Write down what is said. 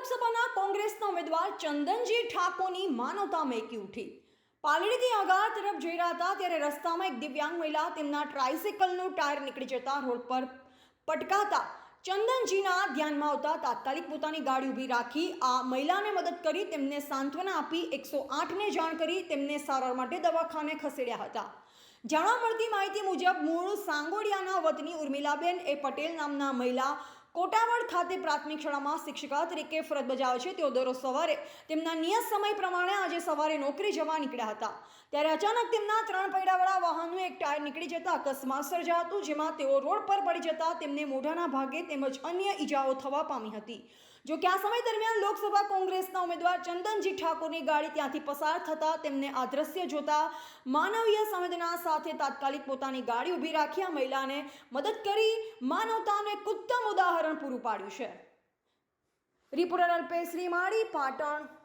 લોકસભાના કોંગ્રેસના ઉમેદવાર ચંદનજી ઠાકોરની માનવતા મેકી ઉઠી। પાલડીથી આગાર તરફ જઈ રહ્યા હતા ત્યારે રસ્તામાં એક દિવ્યાંગ મહિલા તેમના ટ્રાઇસિકલનું ટાયર નીકળી જતા રોડ પર પટકાતા ચંદનજીના ધ્યાનમાં આવતા તાત્કાલિક પોતાની ગાડી ઊભી રાખી આ મહિલાને મદદ કરી તેમને સાંત્વના આપી 108ને જાણ કરી તેમને સારવાર માટે દવાખાને ખસેડ્યા હતા। જાણવા મળતી માહિતી મુજબ મૂળ સાંગોડિયાના વતની ઉર્મિલાબેન એ પટેલ નામના મહિલા કોટાવડ ખાતે પ્રાથમિક શાળામાં શિક્ષિકા તરીકે ફરજ બજાવે છે। તેઓ દરરોજ સવારે તેમના નિયત સમય પ્રમાણે આજે સવારે નોકરી જવા નીકળ્યા હતા ત્યારે અચાનક તેમના 3 પૈડાવાળા વાહનનું એક ટાયર નીકળી જતા અકસ્માત સર્જાયો હતો, જેમાં તેઓ રોડ પર પડી જતા તેમને મોઢાના ભાગે તેમજ અન્ય ઈજાઓ થવા પામી હતી। જો કે આ સમય દરમિયાન લોકસભા કોંગ્રેસના ઉમેદવાર ચંદનજી ઠાકોરની ગાડી ત્યાંથી પસાર થતા તેમને આ દ્રશ્ય જોતા માનવીય સંવેદના સાથે તાત્કાલિક પોતાની ગાડી ઊભી રાખી આ મહિલાને મદદ કરી માનવતાનું એક ઉત્તમ ઉદાહરણ પૂરું પાડ્યું છે। રિપોર્ટર અલ્પેશ રીમાડી, પાટણ।